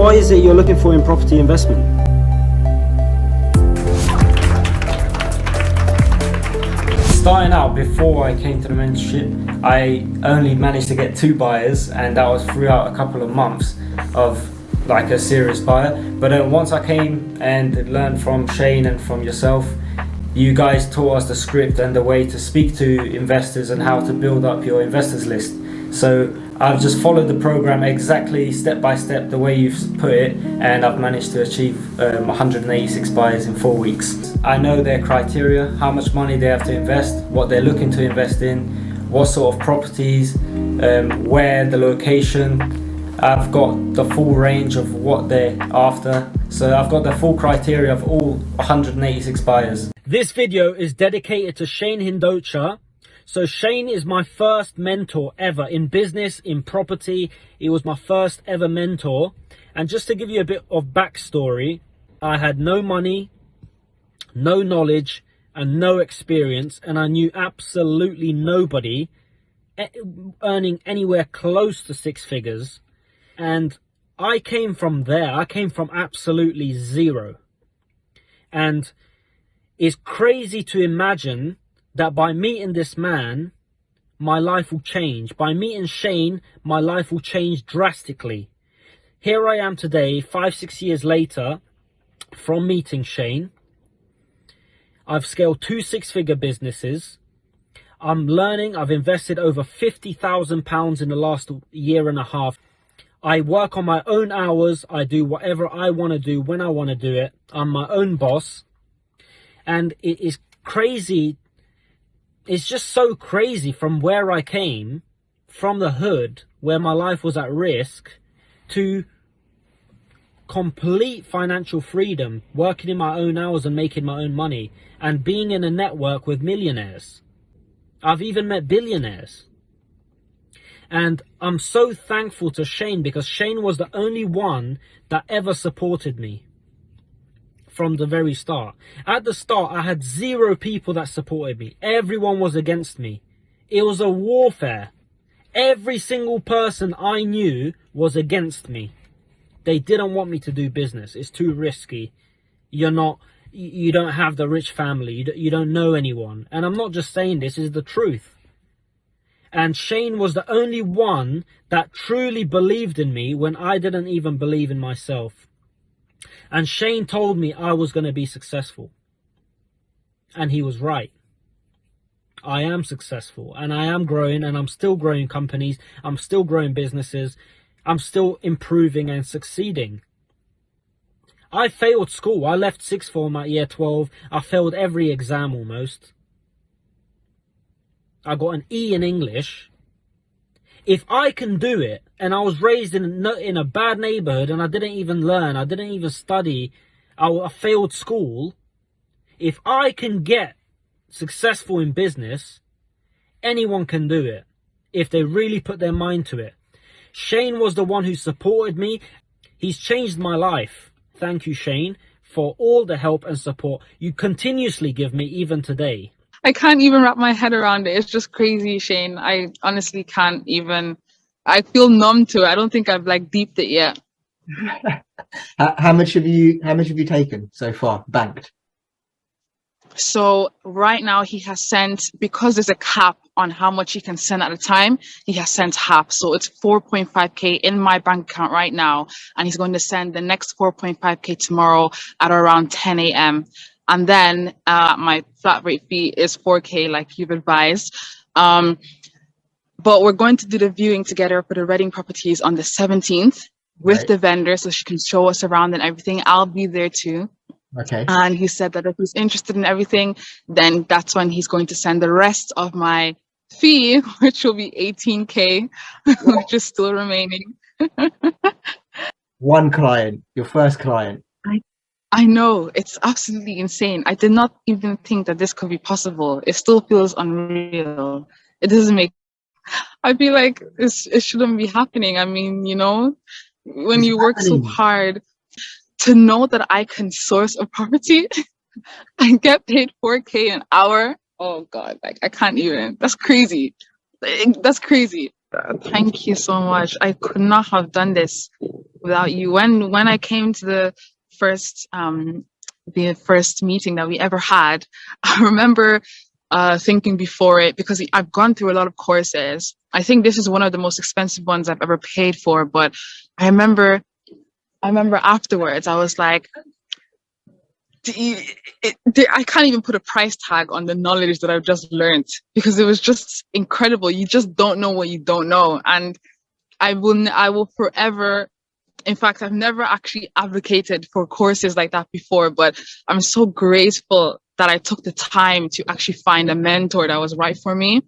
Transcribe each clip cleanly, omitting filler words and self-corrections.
what is it you're looking for in property investment? Starting out, before I came to the mentorship, I only managed to get 2 buyers, and that was throughout a couple of months of like a serious buyer. But then once I came and learned from Shane and from yourself, you guys taught us the script and the way to speak to investors and how to build up your investors list. So I've just followed the program exactly step by step the way you've put it, and I've managed to achieve 186 buyers in 4 weeks. I know their criteria, how much money they have to invest, what they're looking to invest in, what sort of properties, where, the location. I've got the full range of what they're after. So I've got the full criteria of all 186 buyers. This video is dedicated to Shane Hindocha. So Shane is my first mentor ever in business, in property. He was my first ever mentor. And just to give you a bit of backstory, I had no money, no knowledge, and no experience. And I knew absolutely nobody earning anywhere close to 6 figures. And I came from there. I came from absolutely zero. And it's crazy to imagine that by meeting this man, my life will change. By meeting Shane, my life will change drastically. Here I am today, 5-6 years later, from meeting Shane. I've scaled 2 6-figure businesses. I'm learning. I've invested over £50,000 in the last year and a half. I work on my own hours. I do whatever I want to do when I want to do it. I'm my own boss. And it is crazy. It's just so crazy from where I came, from the hood, where my life was at risk, to complete financial freedom, working in my own hours and making my own money, and being in a network with millionaires. I've even met billionaires. And I'm so thankful to Shane, because Shane was the only one that ever supported me from the very start. At the start, I had 0 people that supported me. Everyone was against me. It was a warfare. Every single person I knew was against me. They didn't want me to do business. It's too risky. You don't have the rich family. You don't know anyone. And I'm not just saying this, is the truth. And Shane was the only one that truly believed in me when I didn't even believe in myself. And Shane told me I was going to be successful. And he was right. I am successful, and I am growing, and I'm still growing companies. I'm still growing businesses. I'm still improving and succeeding. I failed school. I left sixth form at year 12. I failed every exam almost. I got an E in English. If I can do it, and I was raised in a bad neighborhood, and I didn't even learn, I didn't even study, I failed school. If I can get successful in business, anyone can do it if they really put their mind to it. Shane was the one who supported me. He's changed my life. Thank you, Shane, for all the help and support you continuously give me even today. I can't even wrap my head around it. It's just crazy, Shane. I honestly can't even. I feel numb to it. I don't think I've deeped it yet. How much have you taken so far, banked? So right now he has sent, because there's a cap on how much he can send at a time, he has sent half. So it's 4.5k in my bank account right now, and he's going to send the next 4.5k tomorrow at around 10 a.m. And then my flat rate fee is 4k, like you've advised. But we're going to do the viewing together for the Reading properties on the 17th with the vendor, so she can show us around and everything. I'll be there too. Okay. And he said that if he's interested in everything, then that's when he's going to send the rest of my fee, which will be 18k, which is still remaining. One client, your first client. I know, it's absolutely insane. I did not even think that this could be possible. It still feels unreal. It doesn't make, I feel like it shouldn't be happening. I mean, you know, when you work so hard, to know that I can source a property and get paid 4k an hour. Oh God, I can't even. That's crazy. That's crazy. Thank you so much. I could not have done this without you. When I came to the first meeting that we ever had, I remember thinking before it, because I've gone through a lot of courses. I think this is one of the most expensive ones I've ever paid for, but I remember afterwards I was like, I can't even put a price tag on the knowledge that I've just learned, because it was just incredible. You just don't know what you don't know. And I will forever, in fact, I've never actually advocated for courses like that before, but I'm so grateful that I took the time to actually find a mentor that was right for me,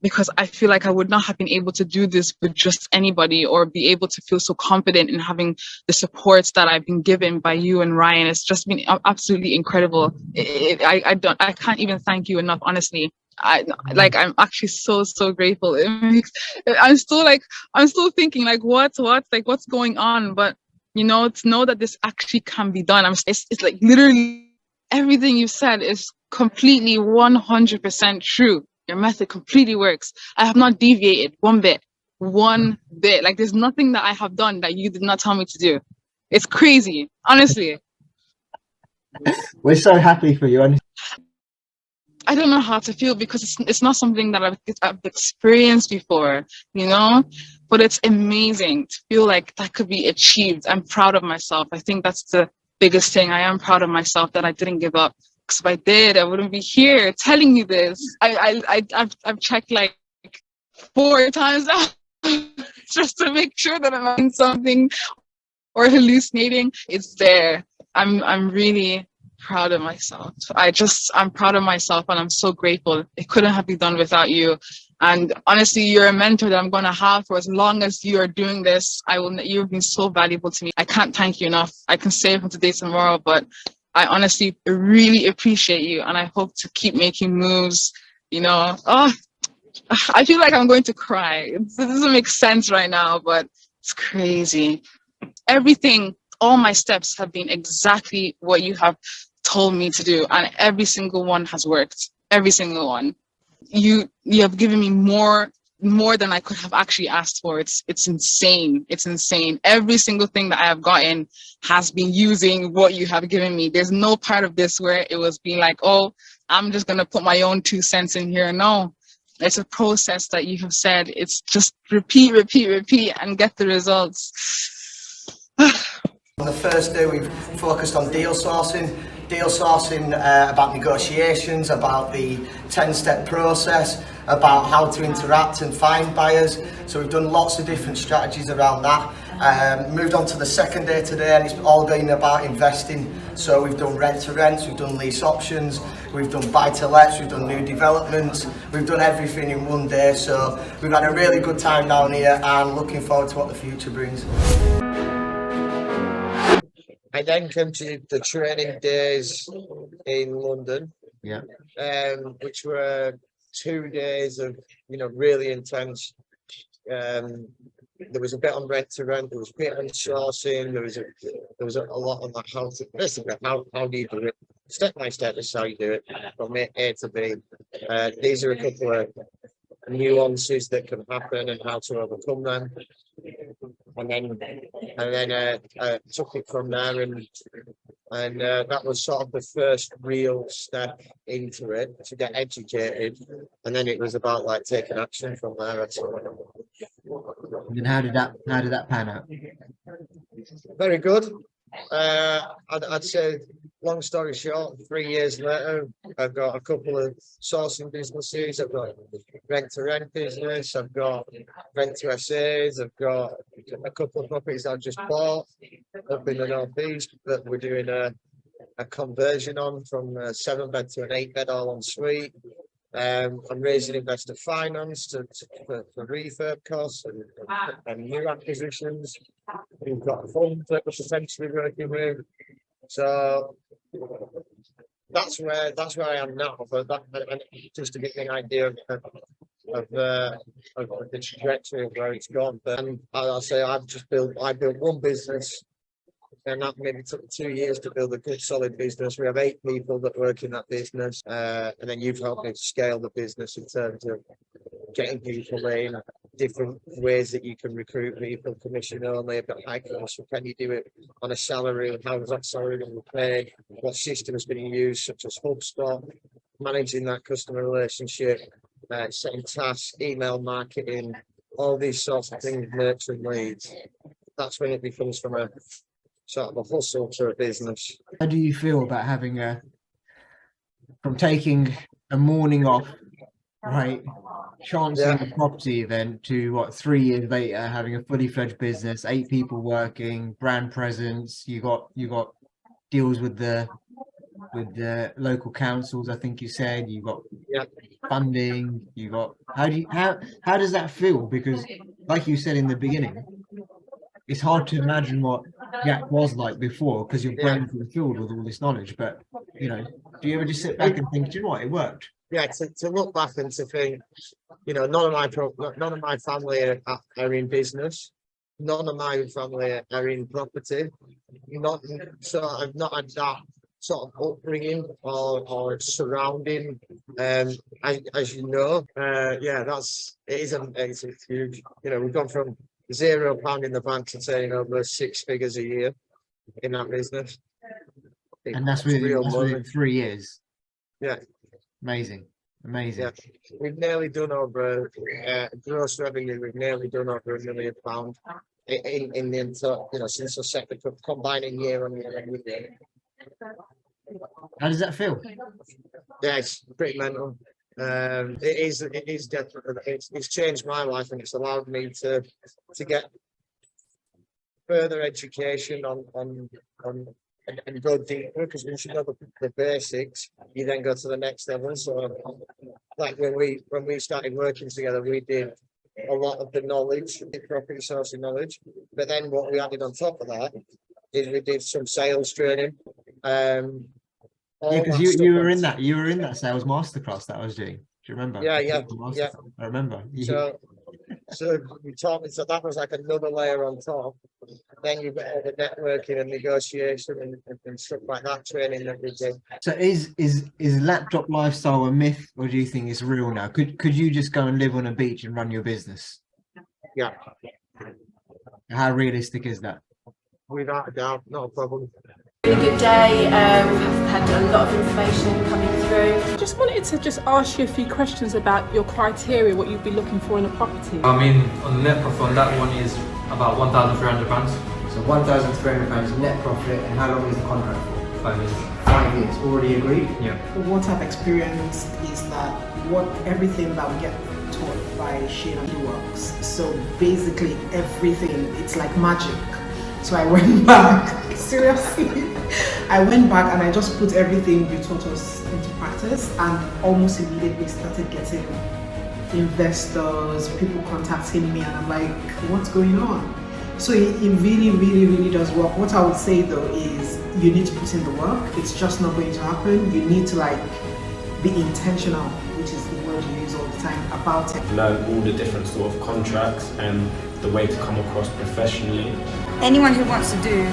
because I feel like I would not have been able to do this with just anybody, or be able to feel so confident in having the supports that I've been given by you and Ryan. It's just been absolutely incredible. I can't even thank you enough, honestly. I'm actually so grateful. I'm still thinking like, what's going on? But to know that this actually can be done. It's like literally everything you said is completely 100% true. Your method completely works. I have not deviated one bit. Like, there's nothing that I have done that you did not tell me to do. It's crazy, honestly. We're so happy for you. And I don't know how to feel, because it's not something that I've experienced before, but it's amazing to feel like that could be achieved. I'm proud of myself. I think that's the biggest thing. I am proud of myself that I didn't give up. Because if I did, I wouldn't be here telling you this. I've checked like 4 times now just to make sure that I'm not doing something or hallucinating. It's there. I'm really proud of myself. I'm proud of myself, and I'm so grateful. It couldn't have been done without you. And honestly, you're a mentor that I'm going to have for as long as you are doing this. You've been so valuable to me. I can't thank you enough. I can say it from today to tomorrow, but I honestly really appreciate you, and I hope to keep making moves. Oh, I feel like I'm going to cry. It doesn't make sense right now, but it's crazy. Everything, all my steps have been exactly what you have told me to do, and every single one has worked. Every single one. You have given me more than I could have actually asked for. It's insane. It's insane. Every single thing that I have gotten has been using what you have given me. There's no part of this where it was being like, oh, I'm just gonna put my own 2 cents in here. No. It's a process that you have said. It's just repeat, and get the results. On the first day, we've focused on deal sourcing about negotiations, about the 10-step process, about how to interact and find buyers. So we've done lots of different strategies around that. Moved on to the second day today, and it's all been about investing. So we've done rent to rents, we've done lease options, we've done buy to lets, we've done new developments, we've done everything in one day. So we've had a really good time down here, and looking forward to what the future brings. I then came to the training days in London, which were 2 days of, really intense. There was a bit on rent to rent, there was a bit on sourcing, there was a lot on that how do you do it? Step by step, this is how you do it from A to B. These are a couple of nuances that can happen and how to overcome them. And then took it from there, and that was sort of the first real step into it, to get educated, and then it was about like taking action from there. how did that pan out? Very good. I'd say, long story short, 3 years later, I've got a couple of sourcing businesses. I've got rent to rent business. I've got rent to SAs. I've got a couple of properties I've just bought up in the northeast that we're doing a conversion on from a 7-bed to an 8-bed all en suite. I'm raising investor finance for refurb costs and new acquisitions. We've got funds that we're potentially working with. So that's where I am now. But and just to get an idea of the trajectory of where it's gone. But I'll say I built one business, and that maybe took 2 years to build a good solid business. We have 8 people that work in that business, and then you've helped me to scale the business in terms of getting people in, different ways that you can recruit people, commission only, but high commission. Can you do it on a salary? How is that salary going to be paid? What system is being used, such as HubSpot, managing that customer relationship, setting tasks, email marketing, all these sorts of things, nurturing leads. That's when it becomes from a sort of a hustle to a business. How do you feel about having from taking a morning off, right, chancing a property event, to what, 3 years later having a fully fledged business, 8 people working, brand presence, you got deals with the local councils, I think you said, you got funding, you got, how does that feel? Because like you said in the beginning, it's hard to imagine what Jack was like before, because your brain's been filled with all this knowledge. But you know, do you ever just sit back and think, do you know what, it worked? Yeah, to look back and to think, you know, none of my family are in business, none of my family are in property, so I've not had that sort of upbringing or surrounding. As you know, it's huge. You know, we've gone from £0 in the bank to turning over 6 figures a year in that business. And that's within 3 years. Yeah. Amazing. Yeah, we've nearly done over gross revenue. We've nearly done over £1 million in the entire, you know, since the second combining year on year. How does that feel? Yeah, it's pretty mental. It is definitely, it's changed my life, and it's allowed me to get further education on and go deeper, because once you know the basics, you then go to the next level. So like when we started working together, we did a lot of the knowledge, the property sourcing knowledge, but then what we added on top of that is we did some sales training. Because you were in that sales masterclass that I was doing. Do you remember? Yeah. I remember. So we taught me, so that was like another layer on top. Then you've got all the networking and negotiation and stuff like that, training that we did. So is laptop lifestyle a myth, or do you think it's real now? Could you just go and live on a beach and run your business? Yeah. How realistic is that? Without a doubt, not a problem. Really good day. We've had a lot of information coming through. Just wanted to ask you a few questions about your criteria, what you'd be looking for in a property. I mean, on the net profit on that one is about £1,300. So £1,300 net profit, and how long is the contract for? 5 years. 5 years, already agreed? Yeah. What I've experienced is that everything that we get taught by Shane works. So basically everything, it's like magic. So I went back, seriously, I went back and I just put everything you taught us into practice, and almost immediately started getting investors, people contacting me, and I'm like, what's going on? So it really, really, really does work. What I would say though is you need to put in the work. It's just not going to happen. You need to like be intentional, which is the word you use all the time, about it. Learn all the different sort of contracts and the way to come across professionally. Anyone who wants to do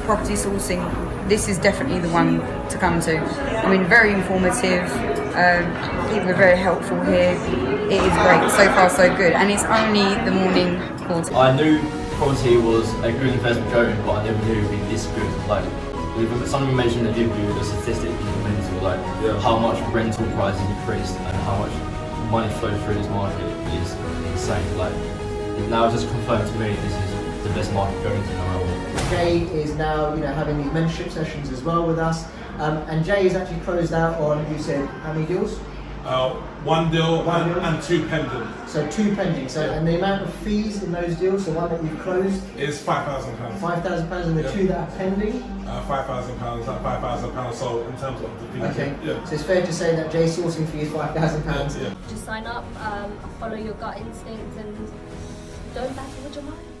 property sourcing, this is definitely the one to come to. I mean, very informative, people are very helpful here. It is great, so far so good, and it's only the morning course. I knew property was a good investment going, but I never knew it would be this good. Like, someone mentioned in the interview the statistic in mental, like how much rental prices increased and how much money flows through this market is insane. Like, now it's just confirmed to me this is the best market going to no matter what. Jay is now, having these mentorship sessions as well with us, and Jay is actually closed out on, you said, how many deals? 1 deal and 2 pending. So 2 pending. So and the amount of fees in those deals, the one that you've closed, is £5,000. £5,000, and the 2 that are pending, £5,000. £5,000. So in terms of the fees, okay. So it's fair to say that Jay's sourcing fee is £5,000. Just sign up, follow your gut instinct, and don't battle with your mind.